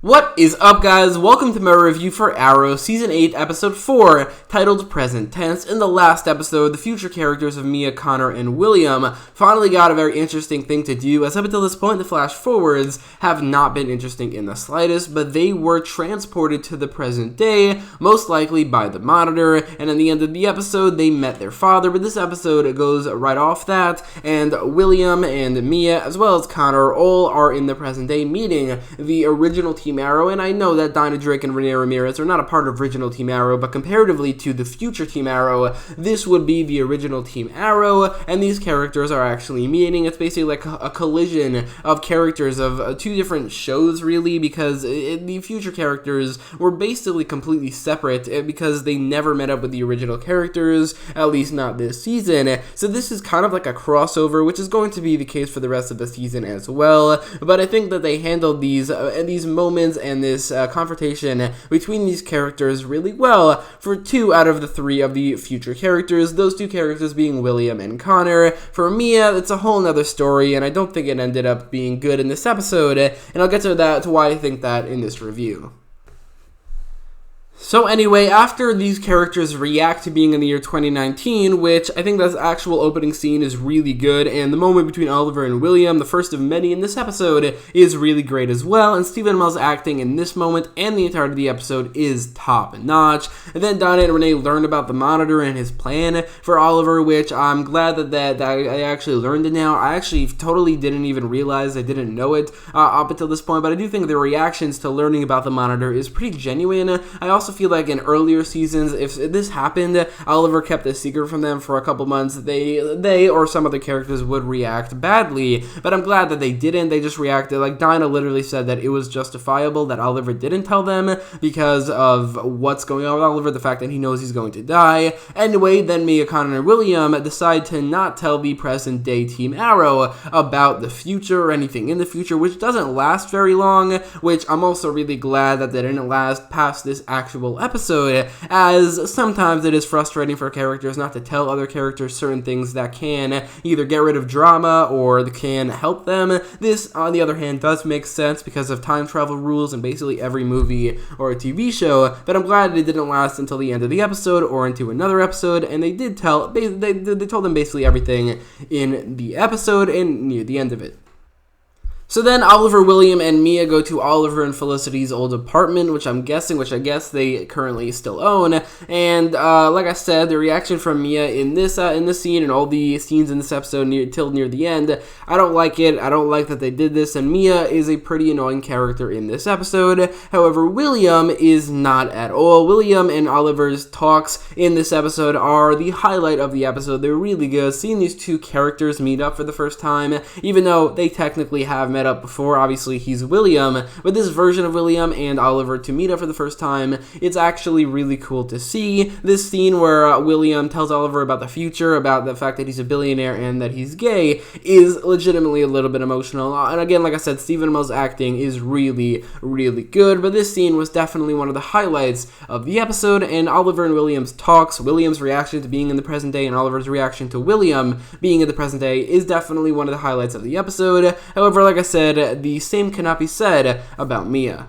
What is up, guys? Welcome to my review for Arrow Season 8, Episode 4, titled Present Tense. In the last episode, the future characters of Mia, Connor, and William finally got a very interesting thing to do, as up until this point, the flash-forwards have not been interesting in the slightest, but they were transported to the present day, most likely by the Monitor, and at the end of the episode, they met their father, but this episode goes right off that, and William and Mia, as well as Connor, all are in the present day meeting the original Team Arrow, and I know that Dinah Drake and Renee Ramirez are not a part of original Team Arrow, but comparatively to the future Team Arrow, this would be the original Team Arrow, and these characters are actually meeting. It's basically like a collision of characters of two different shows, really, because the future characters were basically completely separate because they never met up with the original characters, at least not this season. So this is kind of like a crossover, which is going to be the case for the rest of the season as well, but I think that they handled these moments and this confrontation between these characters really well for 2 out of the 3 of the future characters, those 2 characters being William and Connor. For Mia, it's a whole nother story, and I don't think it ended up being good in this episode, and I'll get to why I think that in this review. So anyway, after these characters react to being in the year 2019, which I think that actual opening scene is really good, and the moment between Oliver and William, the first of many in this episode, is really great as well, and Stephen Amell's acting in this moment and the entirety of the episode is top-notch. And then Donna and Renee learn about the Monitor and his plan for Oliver, which I'm glad that I actually learned it now. I actually totally didn't even realize I didn't know it up until this point, but I do think their reactions to learning about the Monitor is pretty genuine. I also feel like in earlier seasons, if this happened, Oliver kept a secret from them for a couple months, they or some other characters would react badly, but I'm glad that they didn't. They just reacted. Like Dinah literally said that it was justifiable that Oliver didn't tell them because of what's going on with Oliver, the fact that he knows he's going to die. Anyway, then Mia, Connor, and William decide to not tell the present day Team Arrow about the future or anything in the future, which doesn't last very long, which I'm also really glad that they didn't last past this actual episode, as sometimes it is frustrating for characters not to tell other characters certain things that can either get rid of drama or can help them. This, on the other hand, does make sense because of time travel rules in basically every movie or a TV show, but I'm glad it didn't last until the end of the episode or into another episode, and they told them basically everything in the episode and near the end of it. So then Oliver, William, and Mia go to Oliver and Felicity's old apartment, which I guess they currently still own. And like I said, the reaction from Mia in this scene and all the scenes in this episode till near the end, I don't like it. I don't like that they did this, and Mia is a pretty annoying character in this episode. However, William is not at all. William and Oliver's talks in this episode are the highlight of the episode. They're really good. Seeing these 2 characters meet up for the first time, even though they technically have met up before, obviously he's William, but this version of William and Oliver to meet up for the first time, it's actually really cool to see. This scene where William tells Oliver about the future, about the fact that he's a billionaire and that he's gay, is legitimately a little bit emotional, and again, like I said, Stephen Amell's acting is really, really good, but this scene was definitely one of the highlights of the episode, and Oliver and William's talks, William's reaction to being in the present day and Oliver's reaction to William being in the present day is definitely one of the highlights of the episode. However, like I said, the same cannot be said about Mia.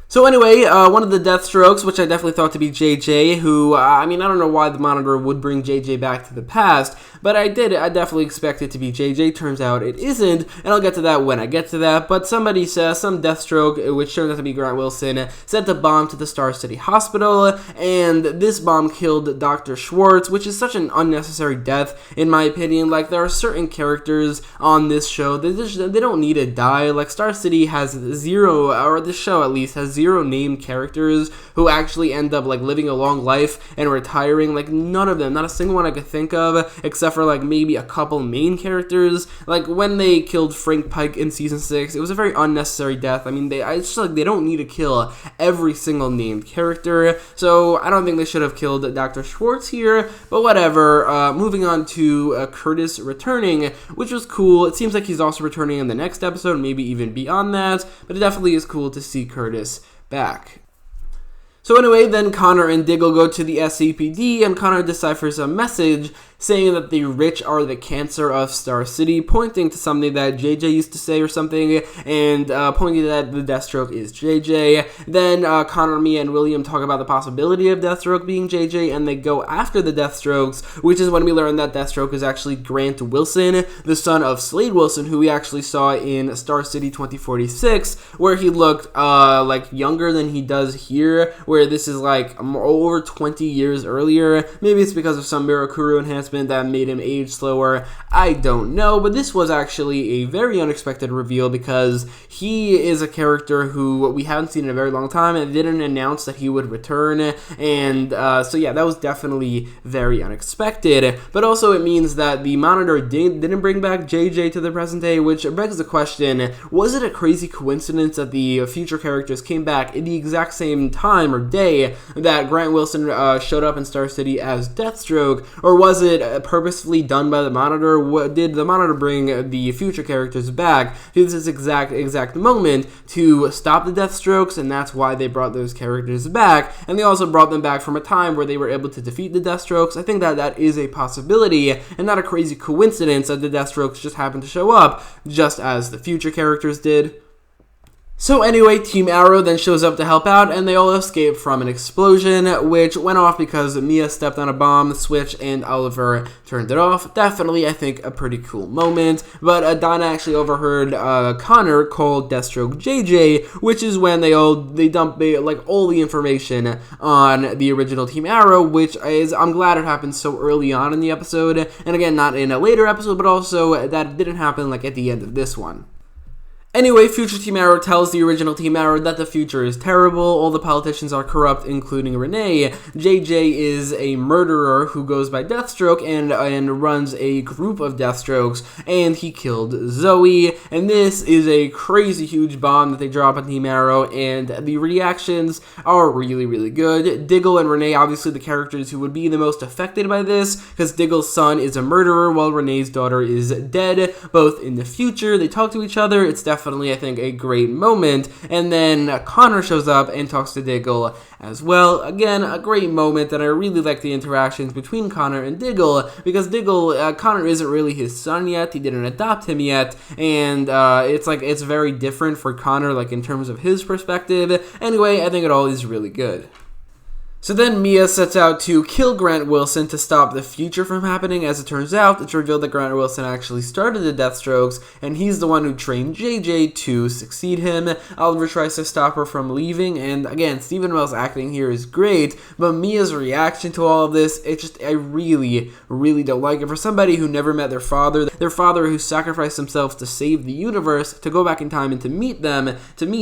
So anyway, one of the Deathstrokes, which I definitely thought to be JJ, who, I don't know why the Monitor would bring JJ back to the past, but I definitely expect it to be JJ. Turns out it isn't, and I'll get to that when I get to that, but somebody says, some Deathstroke, which turns out to be Grant Wilson, sent a bomb to the Star City Hospital, and this bomb killed Dr. Schwartz, which is such an unnecessary death, in my opinion. Like, there are certain characters on this show, they don't need to die. Like, Star City has zero, or this show at least, has zero named characters who actually end up like living a long life and retiring. Like, none of them, not a single one I could think of, except for like maybe a couple main characters. Like when they killed Frank Pike in season 6, it was a very unnecessary death. It's just like they don't need to kill every single named character, so I don't think they should have killed Dr. Schwartz here, but whatever. Moving on to Curtis returning, which was cool. It seems like he's also returning in the next episode, maybe even beyond that, but it definitely is cool to see Curtis back. So anyway, then Connor and Diggle go to the SCPD, and Connor deciphers a message saying that the rich are the cancer of Star City, pointing to something that JJ used to say or something, and pointing that the Deathstroke is JJ. Then Connor, Mia, and William talk about the possibility of Deathstroke being JJ, and they go after the Deathstrokes, which is when we learn that Deathstroke is actually Grant Wilson, the son of Slade Wilson, who we actually saw in Star City 2046, where he looked like younger than he does here, where this is like over 20 years earlier. Maybe it's because of some Mirakuru enhancement that made him age slower. I don't know, but this was actually a very unexpected reveal because he is a character who we haven't seen in a very long time and didn't announce that he would return, and so yeah, that was definitely very unexpected. But also it means that the Monitor didn't bring back JJ to the present day, which begs the question, was it a crazy coincidence that the future characters came back in the exact same time or day that Grant Wilson showed up in Star City as Deathstroke, or was it purposefully done by the Monitor? Did the Monitor bring the future characters back to this exact moment to stop the Deathstrokes, and that's why they brought those characters back, and they also brought them back from a time where they were able to defeat the Deathstrokes? I think that is a possibility, and not a crazy coincidence that the Deathstrokes just happened to show up, just as the future characters did. So anyway, Team Arrow then shows up to help out, and they all escape from an explosion, which went off because Mia stepped on a bomb switch and Oliver turned it off. Definitely, I think, a pretty cool moment. But Donna actually overheard Connor call Deathstroke JJ, which is when they dump like all the information on the original Team Arrow, which is, I'm glad it happened so early on in the episode, and again, not in a later episode, but also that it didn't happen like at the end of this one. Anyway, future Team Arrow tells the original Team Arrow that the future is terrible, all the politicians are corrupt, including Renee. JJ is a murderer who goes by Deathstroke and runs a group of Deathstrokes, and he killed Zoe. And this is a crazy huge bomb that they drop on Team Arrow, and the reactions are really, really good. Diggle and Renee, obviously the characters who would be the most affected by this, because Diggle's son is a murderer while Renee's daughter is dead, both in the future. They talk to each other. It's definitely, I think, a great moment. And then Connor shows up and talks to Diggle as well. Again, a great moment, and I really like the interactions between Connor and Diggle, because Connor isn't really his son yet. He didn't adopt him yet, and it's very different for Connor, like in terms of his perspective. Anyway, I think it all is really good. So then Mia sets out to kill Grant Wilson to stop the future from happening. As it turns out, it's revealed that Grant Wilson actually started the Deathstrokes, and he's the one who trained JJ to succeed him. Oliver tries to stop her from leaving, and again, Stephen Amell's acting here is great, but Mia's reaction to all of this, I really, really don't like it. For somebody who never met their father who sacrificed himself to save the universe, to go back in time and to meet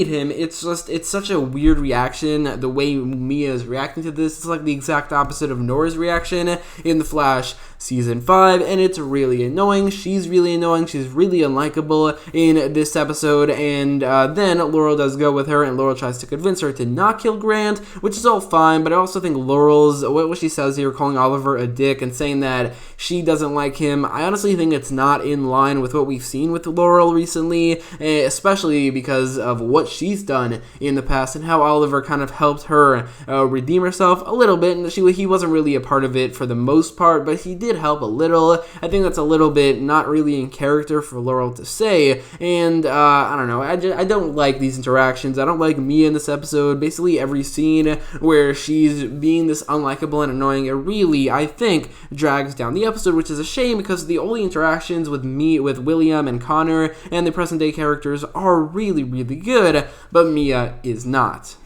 him, it's such a weird reaction, the way Mia is reacting to this. Is like the exact opposite of Nora's reaction in The Flash Season 5, and it's really annoying. She's really annoying. She's really unlikable in this episode, and then Laurel does go with her, and Laurel tries to convince her to not kill Grant, which is all fine, but I also think Laurel's, what she says here, calling Oliver a dick and saying that she doesn't like him, I honestly think it's not in line with what we've seen with Laurel recently, especially because of what she's done in the past and how Oliver kind of helped her redeem herself a little bit, and he wasn't really a part of it for the most part, but he did help a little. I think that's a little bit not really in character for Laurel to say, and I don't know, I don't like these interactions. I don't like Mia in this episode. Basically every scene where she's being this unlikable and annoying, it really, I think, drags down the episode, which is a shame because the only interactions with William and Connor and the present day characters are really, really good, but Mia is not.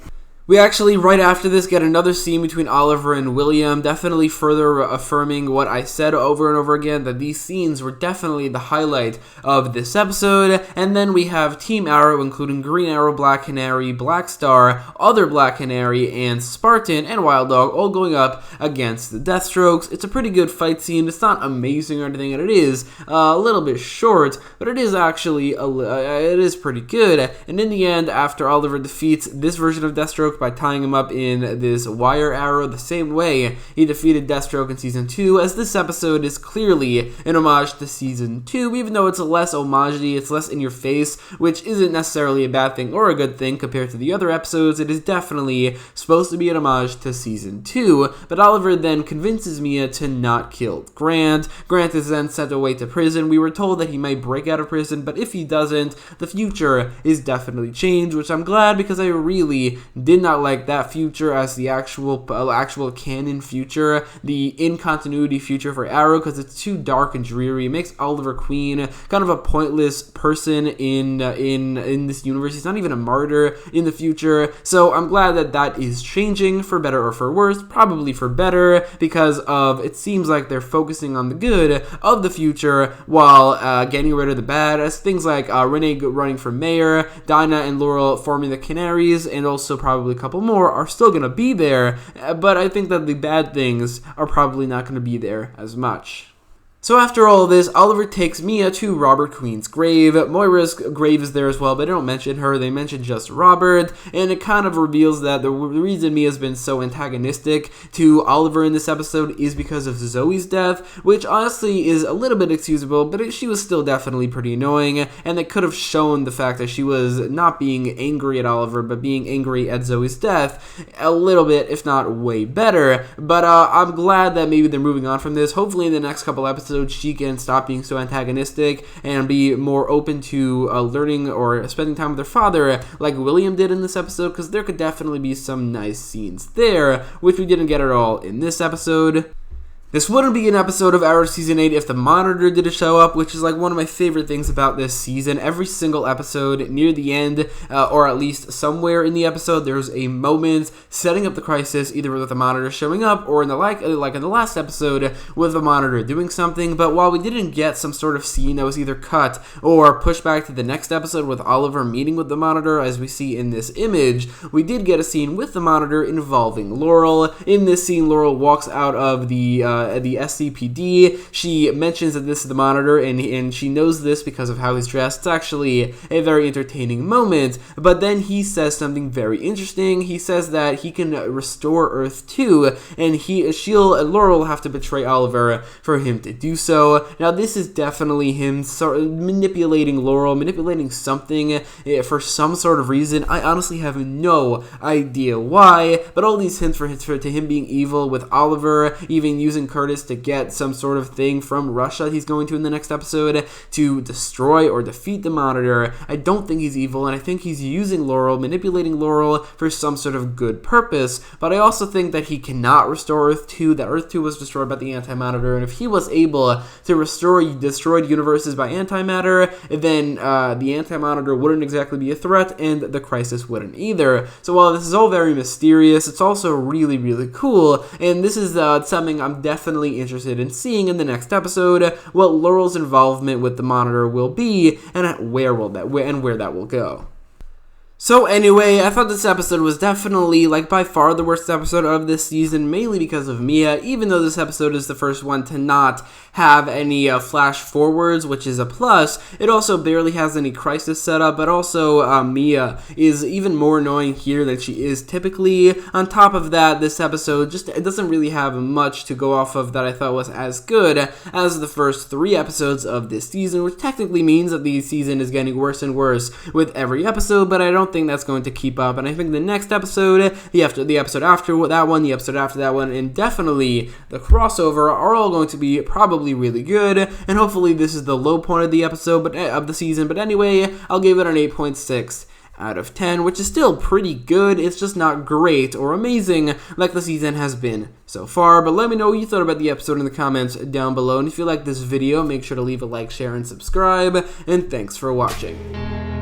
We actually, right after this, get another scene between Oliver and William, definitely further affirming what I said over and over again, that these scenes were definitely the highlight of this episode. And then we have Team Arrow, including Green Arrow, Black Canary, Black Star, Other Black Canary, and Spartan and Wild Dog all going up against the Deathstrokes. It's a pretty good fight scene. It's not amazing or anything, and it is a little bit short, but it is actually, it is pretty good. And in the end, after Oliver defeats this version of Deathstroke, Deathstroke by tying him up in this wire arrow the same way he defeated Deathstroke in Season 2, as this episode is clearly an homage to Season 2, even though it's less homage-y, it's less in your face, which isn't necessarily a bad thing or a good thing compared to the other episodes. It is definitely supposed to be an homage to Season 2, but Oliver then convinces Mia to not kill Grant. Grant is then sent away to prison. We were told that he might break out of prison, but if he doesn't, the future is definitely changed, which I'm glad, because I really did not like that future as the actual canon future, the in-continuity future for Arrow, because it's too dark and dreary. It makes Oliver Queen kind of a pointless person in this universe. He's not even a martyr in the future, so I'm glad that that is changing, for better or for worse, probably for better, because it seems like they're focusing on the good of the future while getting rid of the bad, as things like Renee running for mayor, Dinah and Laurel forming the Canaries, and also probably a couple more are still going to be there, but I think that the bad things are probably not going to be there as much. So after all of this, Oliver takes Mia to Robert Queen's grave. Moira's grave is there as well, but they don't mention her. They mention just Robert, and it kind of reveals that the reason Mia's been so antagonistic to Oliver in this episode is because of Zoe's death, which honestly is a little bit excusable, but she was still definitely pretty annoying, and they could have shown the fact that she was not being angry at Oliver, but being angry at Zoe's death a little bit, if not way better. But I'm glad that maybe they're moving on from this. Hopefully in the next couple episodes, she can stop being so antagonistic and be more open to learning or spending time with her father like William did in this episode, because there could definitely be some nice scenes there, which we didn't get at all in this episode. This wouldn't be an episode of Arrow Season 8 if the Monitor didn't show up, which is like one of my favorite things about this season. Every single episode, near the end, or at least somewhere in the episode, there's a moment setting up the crisis, either with the Monitor showing up, or in the like in the last episode, with the Monitor doing something. But while we didn't get some sort of scene that was either cut or pushed back to the next episode with Oliver meeting with the Monitor, as we see in this image, we did get a scene with the Monitor involving Laurel. In this scene, Laurel walks out of the SCPD. She mentions that this is the Monitor, and she knows this because of how he's dressed. It's actually a very entertaining moment, but then he says something very interesting. He says that he can restore Earth 2, and Laurel will have to betray Oliver for him to do so. Now, this is definitely him manipulating Laurel, manipulating something for some sort of reason. I honestly have no idea why, but all these hints to him being evil with Oliver, even using Curtis to get some sort of thing from Russia he's going to in the next episode to destroy or defeat the Monitor. I don't think he's evil, and I think he's using Laurel, manipulating Laurel for some sort of good purpose, but I also think that he cannot restore Earth 2, that Earth 2 was destroyed by the antimatter, and if he was able to restore destroyed universes by antimatter, then the anti-monitor wouldn't exactly be a threat, and the crisis wouldn't either. So while this is all very mysterious, it's also really, really cool, and this is something I'm definitely interested in seeing in the next episode, what Laurel's involvement with the Monitor will be, and where that will go. So anyway, I thought this episode was definitely, by far the worst episode of this season, mainly because of Mia, even though this episode is the first one to not have any flash forwards, which is a plus. It also barely has any crisis setup, but also Mia is even more annoying here than she is typically. On top of that, this episode it doesn't really have much to go off of that I thought was as good as the first 3 episodes of this season, which technically means that the season is getting worse and worse with every episode, but I don't think that's going to keep up, and I think the next episode, the episode after that one, the episode after that one, and definitely the crossover are all going to be probably really good, and hopefully this is the low point of the episode, of the season, but anyway, I'll give it an 8.6 out of 10, which is still pretty good. It's just not great or amazing like the season has been so far, but let me know what you thought about the episode in the comments down below, and if you like this video, make sure to leave a like, share, and subscribe, and thanks for watching.